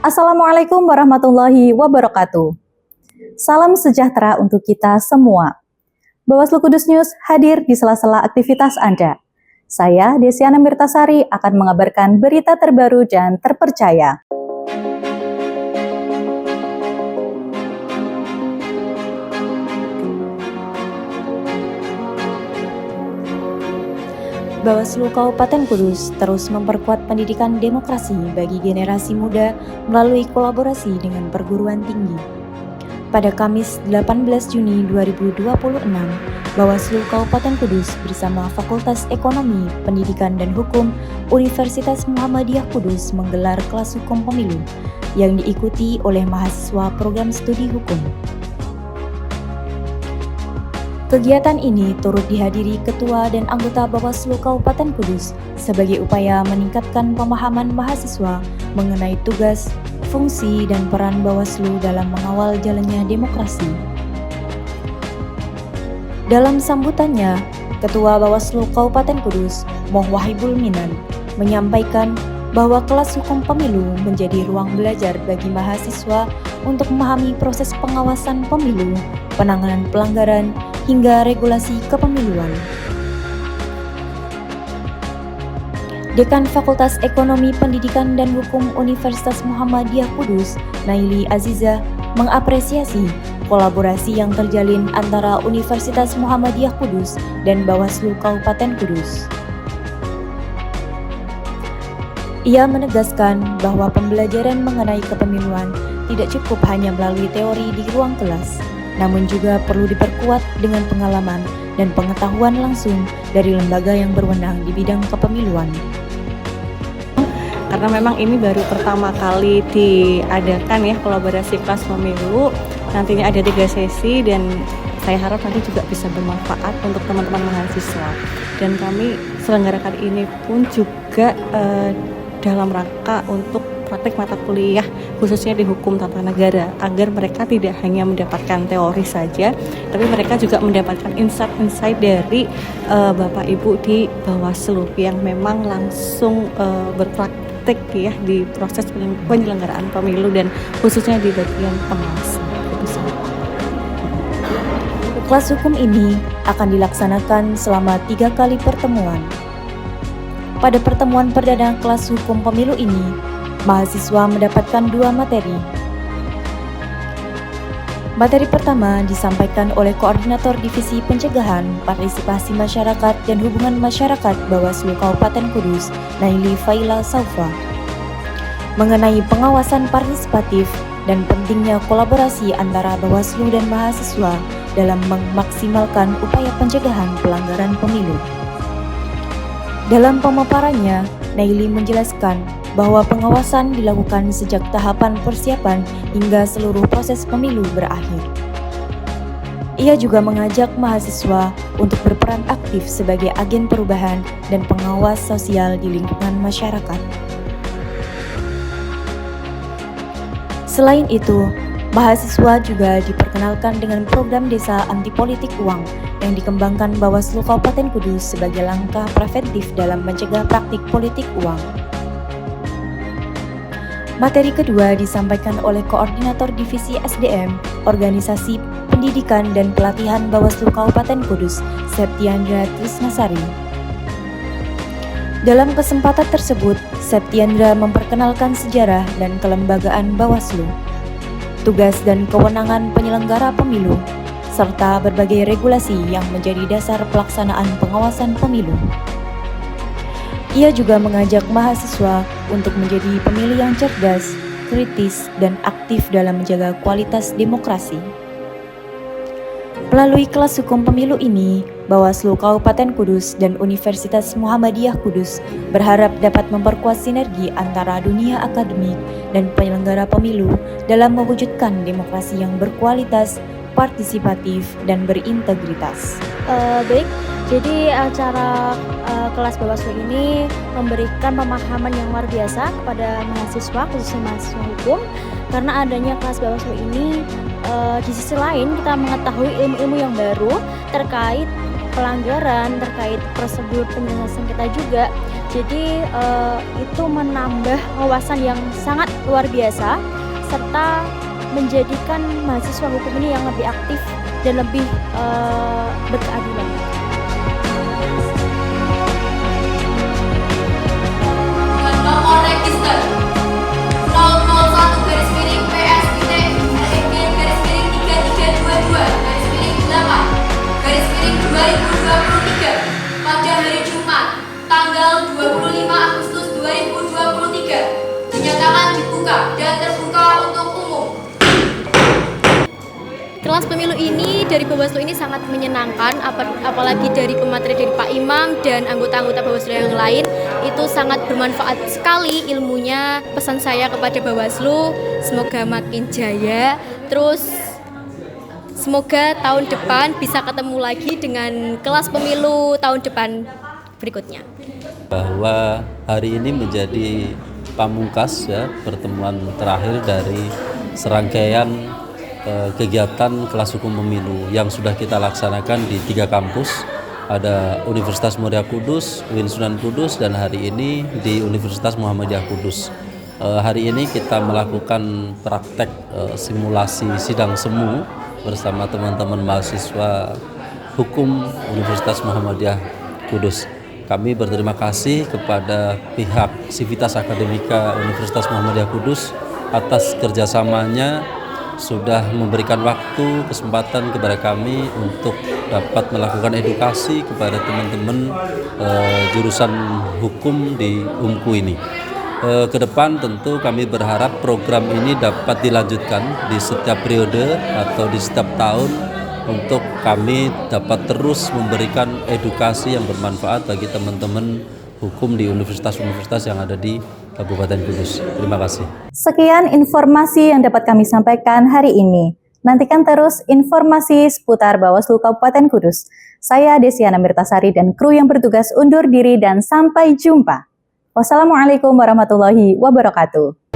Assalamualaikum warahmatullahi wabarakatuh. Salam sejahtera untuk kita semua. Bawaslu Kudus News hadir di sela-sela aktivitas Anda. Saya, Desiana Mirtasari, akan mengabarkan berita terbaru dan terpercaya. Bawaslu Kabupaten Kudus terus memperkuat pendidikan demokrasi bagi generasi muda melalui kolaborasi dengan perguruan tinggi. Pada Kamis 18 Juni 2026, Bawaslu Kabupaten Kudus bersama Fakultas Ekonomi, Pendidikan dan Hukum Universitas Muhammadiyah Kudus menggelar kelas hukum pemilu yang diikuti oleh mahasiswa program studi hukum. Kegiatan ini turut dihadiri Ketua dan anggota Bawaslu Kabupaten Kudus sebagai upaya meningkatkan pemahaman mahasiswa mengenai tugas, fungsi, dan peran Bawaslu dalam mengawal jalannya demokrasi. Dalam sambutannya, Ketua Bawaslu Kabupaten Kudus, Moh Wahibul Minan, menyampaikan bahwa kelas hukum pemilu menjadi ruang belajar bagi mahasiswa untuk memahami proses pengawasan pemilu, penanganan pelanggaran, hingga regulasi kepemiluan. Dekan Fakultas Ekonomi Pendidikan dan Hukum Universitas Muhammadiyah Kudus, Naili Aziza, mengapresiasi kolaborasi yang terjalin antara Universitas Muhammadiyah Kudus dan Bawaslu Kabupaten Kudus. Ia menegaskan bahwa pembelajaran mengenai kepemiluan tidak cukup hanya melalui teori di ruang kelas, namun juga perlu diperkuat dengan pengalaman dan pengetahuan langsung dari lembaga yang berwenang di bidang kepemiluan. Karena memang ini baru pertama kali diadakan ya kolaborasi kelas pemilu, nantinya ada 3 sesi dan saya harap nanti juga bisa bermanfaat untuk teman-teman mahasiswa. Dan kami selenggarakan ini pun juga dalam rangka untuk praktik mata kuliah khususnya di hukum tata negara agar mereka tidak hanya mendapatkan teori saja tapi mereka juga mendapatkan insight dari Bapak Ibu di Bawaslu yang memang langsung berpraktik ya di proses penyelenggaraan pemilu dan khususnya di bagian pengawasan. Kelas hukum ini akan dilaksanakan selama 3 kali pertemuan. Pada pertemuan perdana kelas hukum pemilu ini, mahasiswa mendapatkan 2 materi. Materi pertama disampaikan oleh Koordinator Divisi Pencegahan, Partisipasi Masyarakat dan Hubungan Masyarakat Bawaslu Kabupaten Kudus, Naili Faila Saufa, mengenai pengawasan partisipatif dan pentingnya kolaborasi antara Bawaslu dan mahasiswa dalam memaksimalkan upaya pencegahan pelanggaran pemilu. Dalam pemaparannya, Naili menjelaskan bahwa pengawasan dilakukan sejak tahapan persiapan hingga seluruh proses pemilu berakhir. Ia juga mengajak mahasiswa untuk berperan aktif sebagai agen perubahan dan pengawas sosial di lingkungan masyarakat. Selain itu, mahasiswa juga diperkenalkan dengan program Desa Anti Politik Uang yang dikembangkan Bawaslu Kabupaten Kudus sebagai langkah preventif dalam mencegah praktik politik uang. Materi kedua disampaikan oleh Koordinator Divisi SDM, Organisasi Pendidikan dan Pelatihan Bawaslu Kabupaten Kudus, Septiandra Trisnasari. Dalam kesempatan tersebut, Septiandra memperkenalkan sejarah dan kelembagaan Bawaslu, tugas dan kewenangan penyelenggara pemilu, serta berbagai regulasi yang menjadi dasar pelaksanaan pengawasan pemilu. Ia juga mengajak mahasiswa untuk menjadi pemilih yang cerdas, kritis, dan aktif dalam menjaga kualitas demokrasi. Melalui kelas hukum pemilu ini, Bawaslu Kabupaten Kudus dan Universitas Muhammadiyah Kudus berharap dapat memperkuat sinergi antara dunia akademik dan penyelenggara pemilu dalam mewujudkan demokrasi yang berkualitas, partisipatif, dan berintegritas. Baik, jadi acara kelas Bawaslu ini memberikan pemahaman yang luar biasa kepada mahasiswa, khususnya mahasiswa hukum. Karena adanya kelas Bawaslu ini, di sisi lain kita mengetahui ilmu-ilmu yang baru terkait pelanggaran, terkait prosedur penyelesaian sengketa juga. Jadi itu menambah wawasan yang sangat luar biasa serta menjadikan mahasiswa hukum ini yang lebih aktif dan lebih berkeadilan. Nomor register 001 garis miring PS titik LEG garis miring 3322 garis miring 8 garis miring 2023 pada hari Jumat tanggal 25 Agustus 2023 dinyatakan dibuka dan terbuka untuk umum. Kelas pemilu ini dari Bawaslu ini sangat menyenangkan, apalagi dari pemateri dari Pak Imam dan anggota-anggota Bawaslu yang lain itu sangat bermanfaat sekali ilmunya. Pesan saya kepada Bawaslu, semoga makin jaya, terus semoga tahun depan bisa ketemu lagi dengan kelas pemilu tahun depan berikutnya. Bahwa hari ini menjadi pamungkas ya, pertemuan terakhir dari serangkaian kegiatan kelas hukum pemilu yang sudah kita laksanakan di 3 kampus. Ada Universitas Muhammadiyah Kudus, UIN Sunan Kudus, dan hari ini di Universitas Muhammadiyah Kudus. Hari ini kita melakukan praktek simulasi sidang semu bersama teman-teman mahasiswa hukum Universitas Muhammadiyah Kudus. Kami berterima kasih kepada pihak Sivitas Akademika Universitas Muhammadiyah Kudus atas kerjasamanya, sudah memberikan waktu, kesempatan kepada kami untuk dapat melakukan edukasi kepada teman-teman jurusan hukum di UMKU ini. Ke depan tentu kami berharap program ini dapat dilanjutkan di setiap periode atau di setiap tahun untuk kami dapat terus memberikan edukasi yang bermanfaat bagi teman-teman hukum di universitas-universitas yang ada di Kabupaten Kudus. Terima kasih. Sekian informasi yang dapat kami sampaikan hari ini. Nantikan terus informasi seputar Bawaslu Kabupaten Kudus. Saya Desiana Mirtasari dan kru yang bertugas undur diri dan sampai jumpa. Wassalamualaikum warahmatullahi wabarakatuh.